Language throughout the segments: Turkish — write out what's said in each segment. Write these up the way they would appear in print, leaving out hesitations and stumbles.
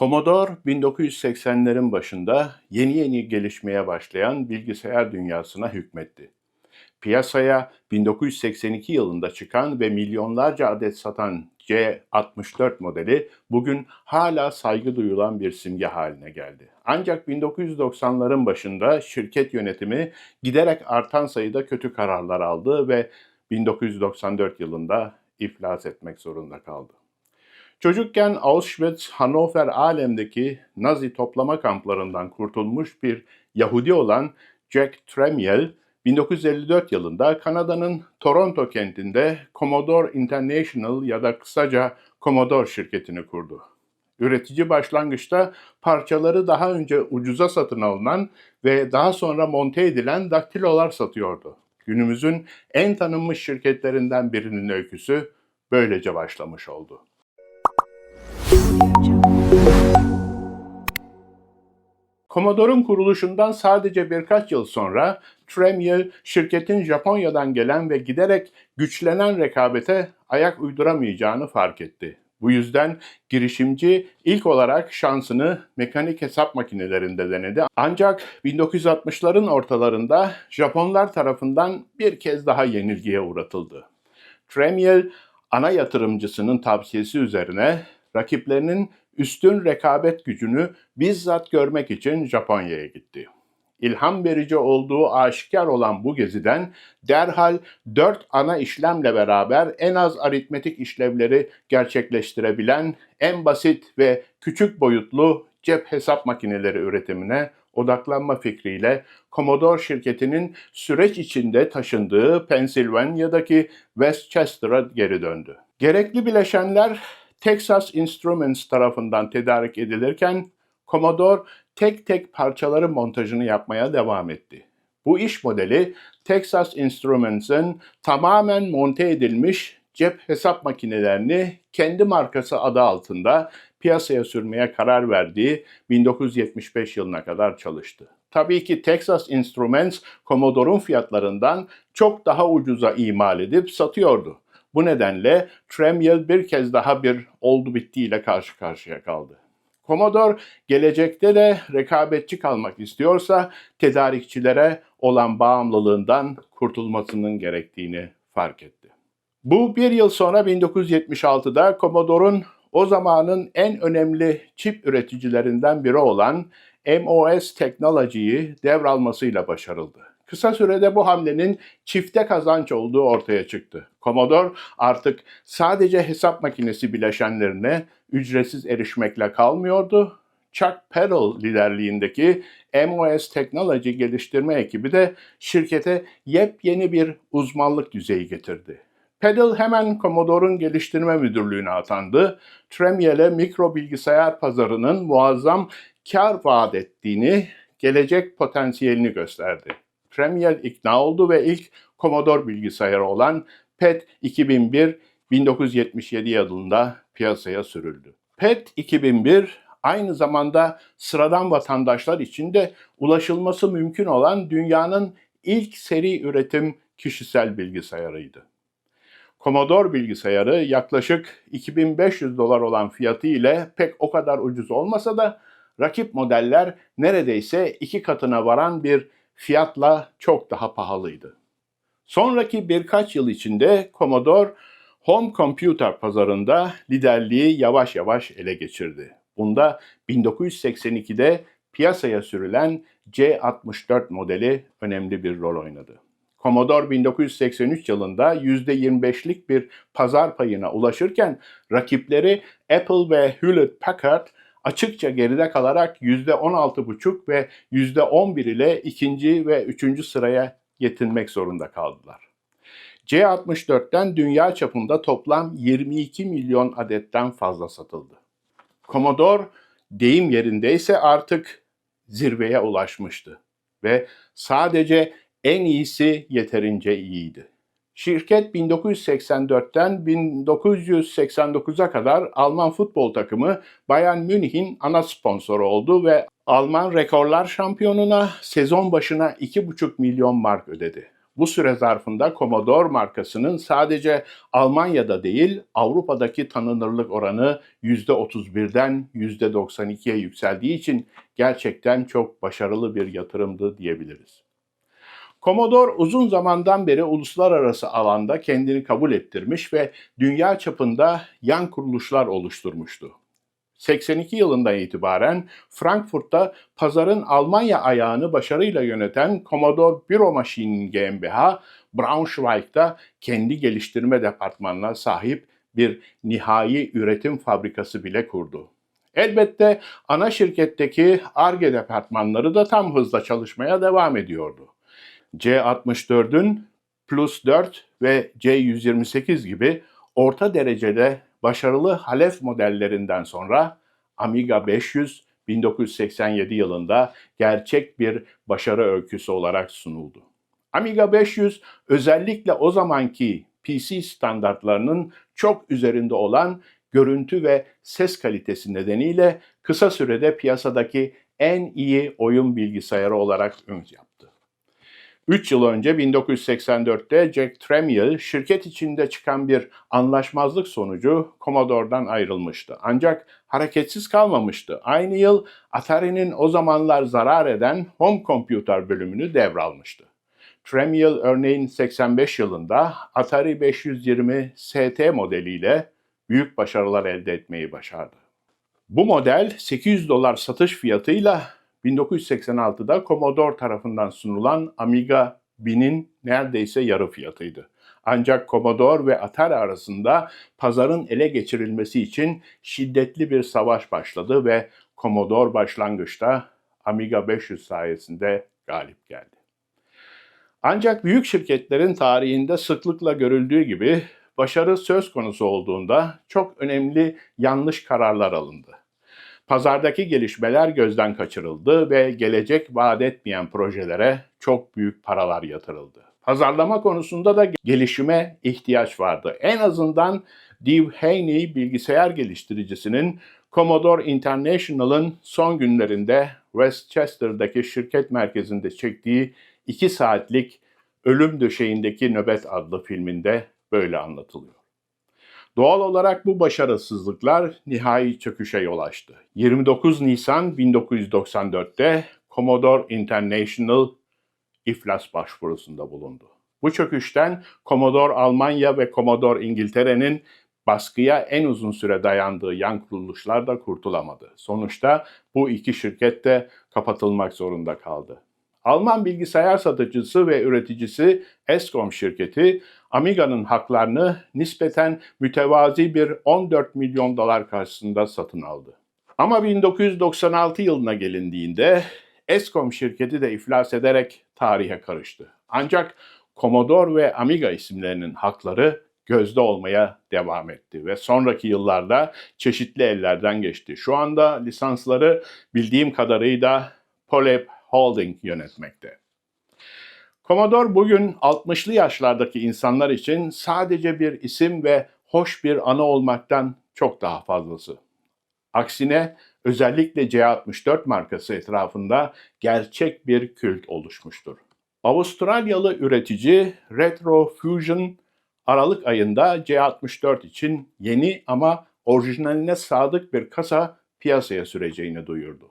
Commodore 1980'lerin başında yeni yeni gelişmeye başlayan bilgisayar dünyasına hükmetti. Piyasaya 1982 yılında çıkan ve milyonlarca adet satan C64 modeli bugün hala saygı duyulan bir simge haline geldi. Ancak 1990'ların başında şirket yönetimi giderek artan sayıda kötü kararlar aldı ve 1994 yılında iflas etmek zorunda kaldı. Çocukken Auschwitz, Hannover Alem'deki Nazi toplama kamplarından kurtulmuş bir Yahudi olan Jack Tramiel, 1954 yılında Kanada'nın Toronto kentinde Commodore International ya da kısaca Commodore şirketini kurdu. Üretici başlangıçta parçaları daha önce ucuza satın alınan ve daha sonra monte edilen daktilolar satıyordu. Günümüzün en tanınmış şirketlerinden birinin öyküsü böylece başlamış oldu. Commodore'un kuruluşundan sadece birkaç yıl sonra Tramiel şirketin Japonya'dan gelen ve giderek güçlenen rekabete ayak uyduramayacağını fark etti. Bu yüzden girişimci ilk olarak şansını mekanik hesap makinelerinde denedi. Ancak 1960'ların ortalarında Japonlar tarafından bir kez daha yenilgiye uğratıldı. Tramiel, ana yatırımcısının tavsiyesi üzerine rakiplerinin üstün rekabet gücünü bizzat görmek için Japonya'ya gitti. İlham verici olduğu aşikar olan bu geziden derhal 4 ana işlemle beraber en az aritmetik işlevleri gerçekleştirebilen en basit ve küçük boyutlu cep hesap makineleri üretimine odaklanma fikriyle Commodore şirketinin süreç içinde taşındığı Pennsylvania'daki West Chester'a geri döndü. Gerekli bileşenler Texas Instruments tarafından tedarik edilirken Commodore tek tek parçaların montajını yapmaya devam etti. Bu iş modeli Texas Instruments'ın tamamen monte edilmiş cep hesap makinelerini kendi markası adı altında piyasaya sürmeye karar verdiği 1975 yılına kadar çalıştı. Tabii ki Texas Instruments, Commodore'un fiyatlarından çok daha ucuza imal edip satıyordu. Bu nedenle Tramiel bir kez daha bir oldu bittiyle karşı karşıya kaldı. Commodore gelecekte de rekabetçi kalmak istiyorsa tedarikçilere olan bağımlılığından kurtulmasının gerektiğini fark etti. Bu bir yıl sonra 1976'da Commodore'un o zamanın en önemli çip üreticilerinden biri olan MOS Technology'yi devralmasıyla başarıldı. Kısa sürede bu hamlenin çifte kazanç olduğu ortaya çıktı. Commodore artık sadece hesap makinesi bileşenlerine ücretsiz erişmekle kalmıyordu. Chuck Peddle liderliğindeki MOS Technology geliştirme ekibi de şirkete yepyeni bir uzmanlık düzeyi getirdi. Peddle hemen Commodore'un geliştirme müdürlüğüne atandı. Tramiel'e mikro bilgisayar pazarının muazzam kar vaat ettiğini, gelecek potansiyelini gösterdi. Tramiel ikna oldu ve ilk Commodore bilgisayarı olan PET 2001 1977 yılında piyasaya sürüldü. PET 2001 aynı zamanda sıradan vatandaşlar için de ulaşılması mümkün olan dünyanın ilk seri üretim kişisel bilgisayarıydı. Commodore bilgisayarı yaklaşık $2500 olan fiyatı ile pek o kadar ucuz olmasa da rakip modeller neredeyse 2 katına varan bir fiyatla çok daha pahalıydı. Sonraki birkaç yıl içinde Commodore home computer pazarında liderliği yavaş yavaş ele geçirdi. Bunda 1982'de piyasaya sürülen C64 modeli önemli bir rol oynadı. Commodore 1983 yılında %25'lik bir pazar payına ulaşırken rakipleri Apple ve Hewlett Packard açıkça geride kalarak %16,5 ve %11 ile ikinci ve üçüncü sıraya yetinmek zorunda kaldılar. C64'ten dünya çapında toplam 22 milyon adetten fazla satıldı. Commodore deyim yerindeyse artık zirveye ulaşmıştı ve sadece en iyisi yeterince iyiydi. Şirket 1984'ten 1989'a kadar Alman futbol takımı Bayern Münih'in ana sponsoru oldu ve Alman Rekorlar Şampiyonu'na sezon başına 2,5 milyon mark ödedi. Bu süre zarfında Commodore markasının sadece Almanya'da değil, Avrupa'daki tanınırlık oranı %31'den %92'ye yükseldiği için gerçekten çok başarılı bir yatırımdı diyebiliriz. Commodore uzun zamandan beri uluslararası alanda kendini kabul ettirmiş ve dünya çapında yan kuruluşlar oluşturmuştu. 82 yılından itibaren Frankfurt'ta pazarın Almanya ayağını başarıyla yöneten Commodore Büro Maschinen GmbH, Braunschweig'da kendi geliştirme departmanına sahip bir nihai üretim fabrikası bile kurdu. Elbette ana şirketteki Ar-Ge departmanları da tam hızla çalışmaya devam ediyordu. C64'ün Plus 4 ve C128 gibi orta derecede başarılı Halef modellerinden sonra Amiga 500 1987 yılında gerçek bir başarı öyküsü olarak sunuldu. Amiga 500 özellikle o zamanki PC standartlarının çok üzerinde olan görüntü ve ses kalitesi nedeniyle kısa sürede piyasadaki en iyi oyun bilgisayarı olarak ün yaptı. 3 yıl önce 1984'te Jack Tramiel şirket içinde çıkan bir anlaşmazlık sonucu Commodore'dan ayrılmıştı. Ancak hareketsiz kalmamıştı. Aynı yıl Atari'nin o zamanlar zarar eden Home Computer bölümünü devralmıştı. Tramiel örneğin 85 yılında Atari 520 ST modeliyle büyük başarılar elde etmeyi başardı. Bu model $800 satış fiyatıyla 1986'da Commodore tarafından sunulan Amiga 1000'in neredeyse yarı fiyatıydı. Ancak Commodore ve Atari arasında pazarın ele geçirilmesi için şiddetli bir savaş başladı ve Commodore başlangıçta Amiga 500 sayesinde galip geldi. Ancak büyük şirketlerin tarihinde sıklıkla görüldüğü gibi başarı söz konusu olduğunda çok önemli yanlış kararlar alındı. Pazardaki gelişmeler gözden kaçırıldı ve gelecek vaat etmeyen projelere çok büyük paralar yatırıldı. Pazarlama konusunda da gelişime ihtiyaç vardı. En azından Dave Haney bilgisayar geliştiricisinin Commodore International'ın son günlerinde Westchester'daki şirket merkezinde çektiği 2 saatlik Ölüm Döşeğindeki Nöbet adlı filminde böyle anlatılıyor. Doğal olarak bu başarısızlıklar nihai çöküşe yol açtı. 29 Nisan 1994'te Commodore International iflas başvurusunda bulundu. Bu çöküşten Commodore Almanya ve Commodore İngiltere'nin baskıya en uzun süre dayandığı yan kuruluşlar da kurtulamadı. Sonuçta bu iki şirket de kapatılmak zorunda kaldı. Alman bilgisayar satıcısı ve üreticisi Escom şirketi, Amiga'nın haklarını nispeten mütevazi bir 14 milyon dolar karşısında satın aldı. Ama 1996 yılına gelindiğinde Escom şirketi de iflas ederek tarihe karıştı. Ancak Commodore ve Amiga isimlerinin hakları gözde olmaya devam etti ve sonraki yıllarda çeşitli ellerden geçti. Şu anda lisansları bildiğim kadarıyla Polep Holding yönetmekte. Commodore bugün 60'lı yaşlardaki insanlar için sadece bir isim ve hoş bir anı olmaktan çok daha fazlası. Aksine özellikle C64 markası etrafında gerçek bir kült oluşmuştur. Avustralyalı üretici Retro Fusion Aralık ayında C64 için yeni ama orijinaline sadık bir kasa piyasaya süreceğini duyurdu.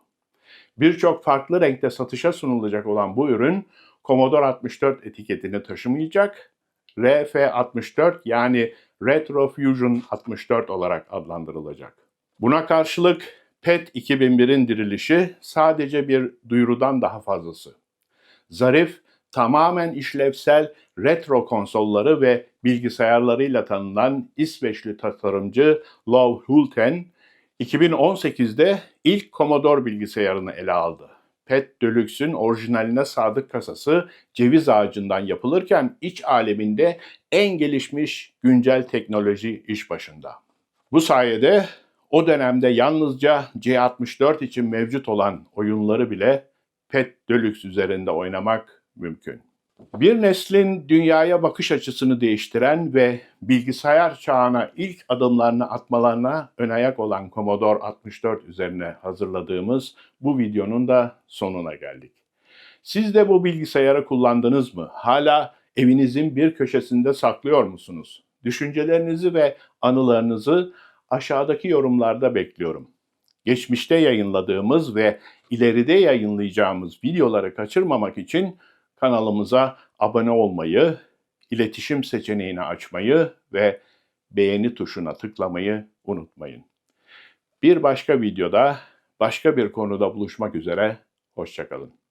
Birçok farklı renkte satışa sunulacak olan bu ürün Commodore 64 etiketini taşımayacak, RF64 yani Retro Fusion 64 olarak adlandırılacak. Buna karşılık PET 2001'in dirilişi sadece bir duyurudan daha fazlası. Zarif, tamamen işlevsel retro konsolları ve bilgisayarlarıyla tanınan İsveçli tasarımcı Lov Hulten, 2018'de ilk Commodore bilgisayarını ele aldı. PET Deluxe'ün orijinaline sadık kasası ceviz ağacından yapılırken iç aleminde en gelişmiş güncel teknoloji iş başında. Bu sayede o dönemde yalnızca C64 için mevcut olan oyunları bile PET Deluxe üzerinde oynamak mümkün. Bir neslin dünyaya bakış açısını değiştiren ve bilgisayar çağına ilk adımlarını atmalarına önayak olan Commodore 64 üzerine hazırladığımız bu videonun da sonuna geldik. Siz de bu bilgisayarı kullandınız mı? Hala evinizin bir köşesinde saklıyor musunuz? Düşüncelerinizi ve anılarınızı aşağıdaki yorumlarda bekliyorum. Geçmişte yayınladığımız ve ileride yayınlayacağımız videoları kaçırmamak için kanalımıza abone olmayı, iletişim seçeneğini açmayı ve beğeni tuşuna tıklamayı unutmayın. Bir başka videoda, başka bir konuda buluşmak üzere, hoşça kalın.